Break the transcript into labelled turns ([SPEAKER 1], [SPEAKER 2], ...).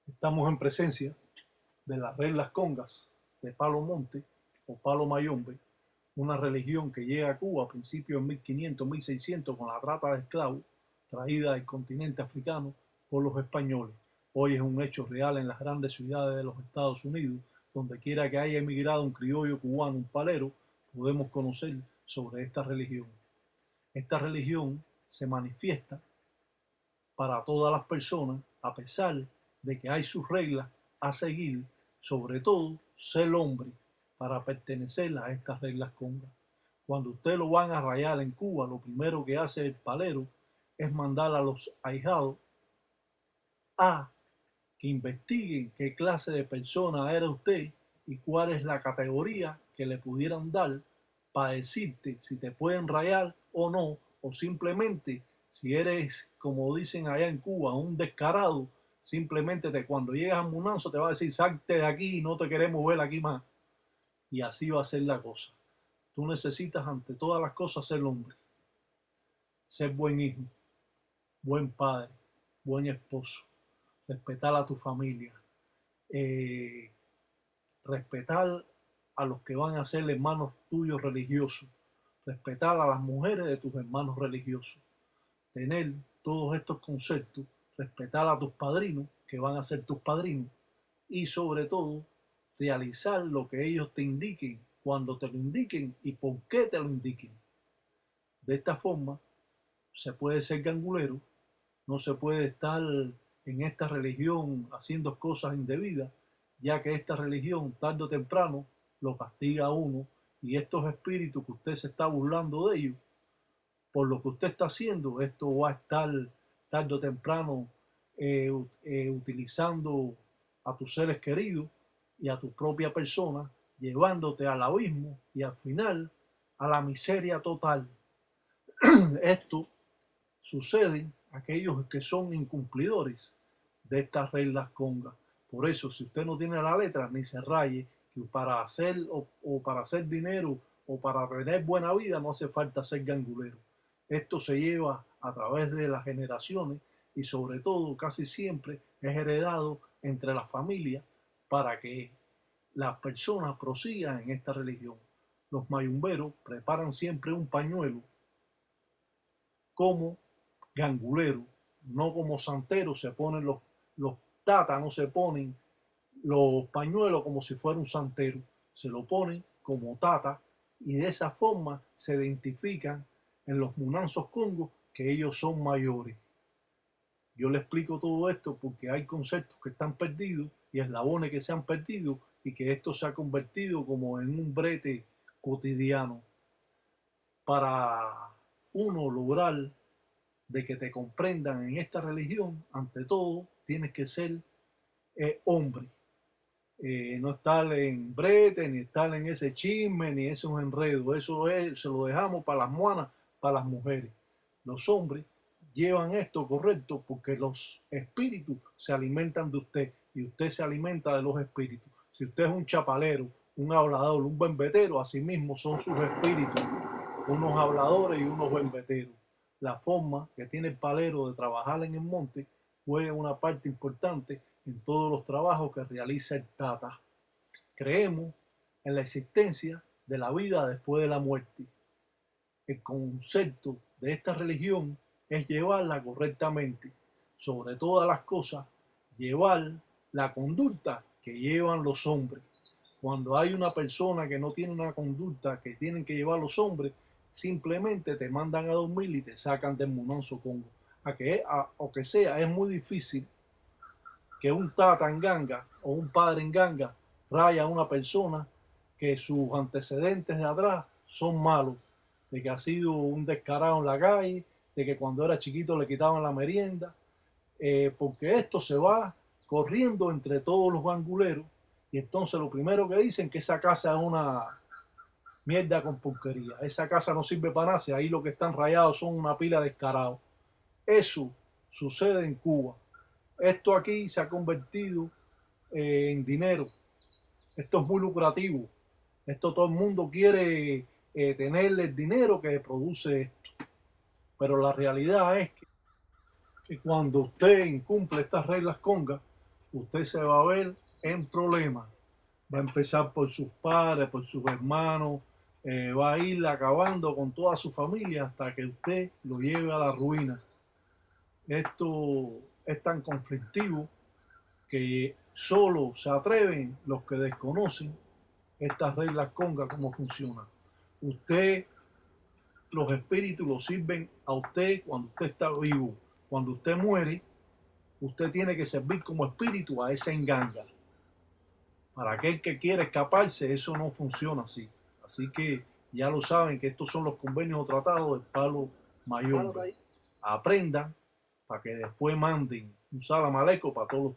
[SPEAKER 1] Estamos en presencia de las reglas congas de Palo Monte o Palo Mayombe, una religión que llega a Cuba a principios de 1500, 1600 con la trata de esclavos traída del continente africano por los españoles. Hoy es un hecho real en las grandes ciudades de los Estados Unidos. Donde quiera que haya emigrado un criollo cubano, un palero, podemos conocer sobre esta religión. Esta religión se manifiesta para todas las personas, a pesar de que hay sus reglas a seguir, sobre todo ser hombre para pertenecer a estas reglas congas. Cuando usted lo van a rayar en Cuba, lo primero que hace el palero es mandar a los ahijados a que investiguen qué clase de persona era usted y cuál es la categoría que le pudieran dar para decirte si te pueden rayar o no, o simplemente si eres, como dicen allá en Cuba, un descarado, simplemente cuando llegas a Munanzo te va a decir salte de aquí, no te queremos ver aquí más. Y así va a ser la cosa. Tú necesitas ante todas las cosas ser hombre, ser buen hijo, buen padre, buen esposo, respetar a tu familia, eh, respetar a los que van a ser hermanos tuyos religiosos, respetar a las mujeres de tus hermanos religiosos, tener todos estos conceptos, respetar a tus padrinos, que van a ser tus padrinos, y sobre todo, realizar lo que ellos te indiquen, cuando te lo indiquen y por qué te lo indiquen. De esta forma, se puede ser gangulero, no se puede estar en esta religión haciendo cosas indebidas, ya que esta religión tarde o temprano lo castiga a uno, y estos espíritus que usted se está burlando de ellos, por lo que usted está haciendo, esto va a estar tarde o temprano utilizando a tus seres queridos y a tu propia persona, llevándote al abismo y al final a la miseria total. Esto sucede a aquellos que son incumplidores de estas reglas congas. Por eso, si usted no tiene la letra, ni se raye, que para hacer o para hacer dinero o para tener buena vida no hace falta ser gangulero. Esto se lleva a través de las generaciones y sobre todo casi siempre es heredado entre las familias para que las personas prosigan en esta religión. Los mayumberos preparan siempre un pañuelo como gangulero, no como santero. Se ponen los tatas, no se ponen los pañuelos como si fuera un santero, se lo ponen como tata y de esa forma se identifican en los munanzos congos que ellos son mayores. Yo le explico todo esto porque hay conceptos que están perdidos y eslabones que se han perdido y que esto se ha convertido como en un brete cotidiano. Para uno lograr de que te comprendan en esta religión, ante todo tienes que ser hombre. No estar en brete, ni estar en ese chisme, ni esos enredos. Eso se lo dejamos para las moanas, para las mujeres. Los hombres llevan esto correcto porque los espíritus se alimentan de usted y usted se alimenta de los espíritus. Si usted es un chapalero, un hablador, un bembetero, así mismo son sus espíritus, unos habladores y unos bembeteros. La forma que tiene el palero de trabajar en el monte juega una parte importante en todos los trabajos que realiza el Tata. Creemos en la existencia de la vida después de la muerte. El concepto de esta religión es llevarla correctamente. Sobre todas las cosas, llevar la conducta que llevan los hombres. Cuando hay una persona que no tiene una conducta que tienen que llevar los hombres, simplemente te mandan a dormir y te sacan del munanzo congo. O que sea, es muy difícil que un tata en ganga o un padre en ganga raya a una persona que sus antecedentes de atrás son malos, de que ha sido un descarado en la calle, de que cuando era chiquito le quitaban la merienda, porque esto se va corriendo entre todos los ganguleros y entonces lo primero que dicen es que esa casa es una mierda con porquería, esa casa no sirve para nada, ahí lo que están rayados son una pila de descarados. Eso sucede en Cuba. Esto aquí se ha convertido en dinero. Esto es muy lucrativo. Esto todo el mundo quiere tener el dinero que produce esto. Pero la realidad es que cuando usted incumple estas reglas congas, usted se va a ver en problemas. Va a empezar por sus padres, por sus hermanos, va a ir acabando con toda su familia hasta que usted lo lleve a la ruina. Esto es tan conflictivo que solo se atreven los que desconocen estas reglas conga, cómo funcionan. Usted, los espíritus los sirven a usted cuando usted está vivo. Cuando usted muere, usted tiene que servir como espíritu a esa enganga. Para aquel que quiere escaparse, eso no funciona así. Así que ya lo saben que estos son los convenios o tratados del Palo Mayombe. Aprendan para que después manden un salam aleikum para todos los